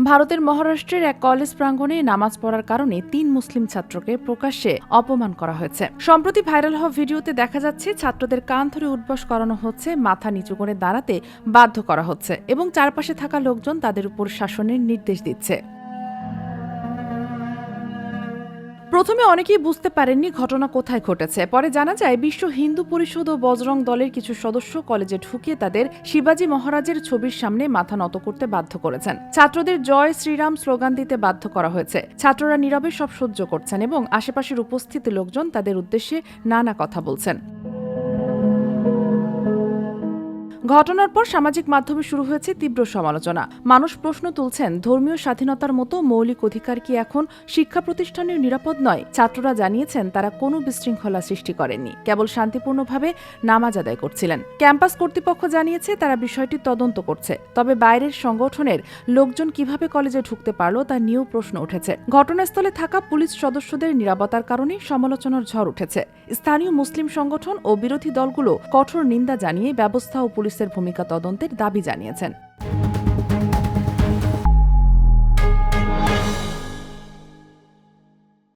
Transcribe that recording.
ভারতের মহারাষ্ট্রের এক কলেজ প্রাঙ্গণে নামাজ পড়ার কারণে ৩ মুসলিম ছাত্রকে প্রকাশ্যে অপমান করা হয়েছে। সম্প্রতি ভাইরাল হওয়া ভিডিওতে দেখা যাচ্ছে ছাত্রদের কান ধরে উঠবস করানো হচ্ছে, মাথা নিচু করে দাঁড়াতে বাধ্য করা হচ্ছে এবং চারপাশে থাকা লোকজন তাদের উপর শাসনের নির্দেশ দিচ্ছে। প্রথমে অনেকেই বুঝতে পারেননি ঘটনা কোথায় ঘটেছে। পরে জানা যায় বিশ্ব হিন্দু পরিষদ ও বজরং দলের কিছু সদস্য কলেজে ঢুকিয়ে তাদের শিবাজী মহারাজের ছবির সামনে মাথা নত করতে বাধ্য করেছেন। ছাত্রদের জয় শ্রীরাম স্লোগান দিতে বাধ্য করা হয়েছে। ছাত্ররা নীরবে সব সহ্য করছেন এবং আশেপাশের উপস্থিত লোকজন তাদের উদ্দেশ্যে নানা কথা বলছেন। ঘটনার পর সামাজিক মাধ্যমে শুরু হয়েছে তীব্র সমালোচনা। মানুষ প্রশ্ন তুলছেন, ধর্মীয় স্বাধীনতার মতো মৌলিক অধিকার কি এখন শিক্ষা প্রতিষ্ঠানের নিরাপদ নয়? ছাত্ররা জানিয়েছেন তারা কোনো বিশৃঙ্খলা সৃষ্টি করেননি, কেবল শান্তিপূর্ণভাবে নামাজ আদায় করছিলেন। ক্যাম্পাস কর্তৃপক্ষ জানিয়েছে তারা বিষয়টি তদন্ত করছে। তবে বাইরের সংগঠনের লোকজন কিভাবে কলেজে ঢুকতে পারল তা নিয়েও প্রশ্ন উঠেছে। ঘটনাস্থলে থাকা পুলিশ সদস্যদের নিরাপত্তার কারণে সমালোচনার ঝড় উঠেছে। স্থানীয় মুসলিম সংগঠন ও বিরোধী দলগুলো কঠোর নিন্দা জানিয়ে ব্যবস্থা ও পুলিশের ভূমিকা তদন্তের দাবি জানিয়েছেন।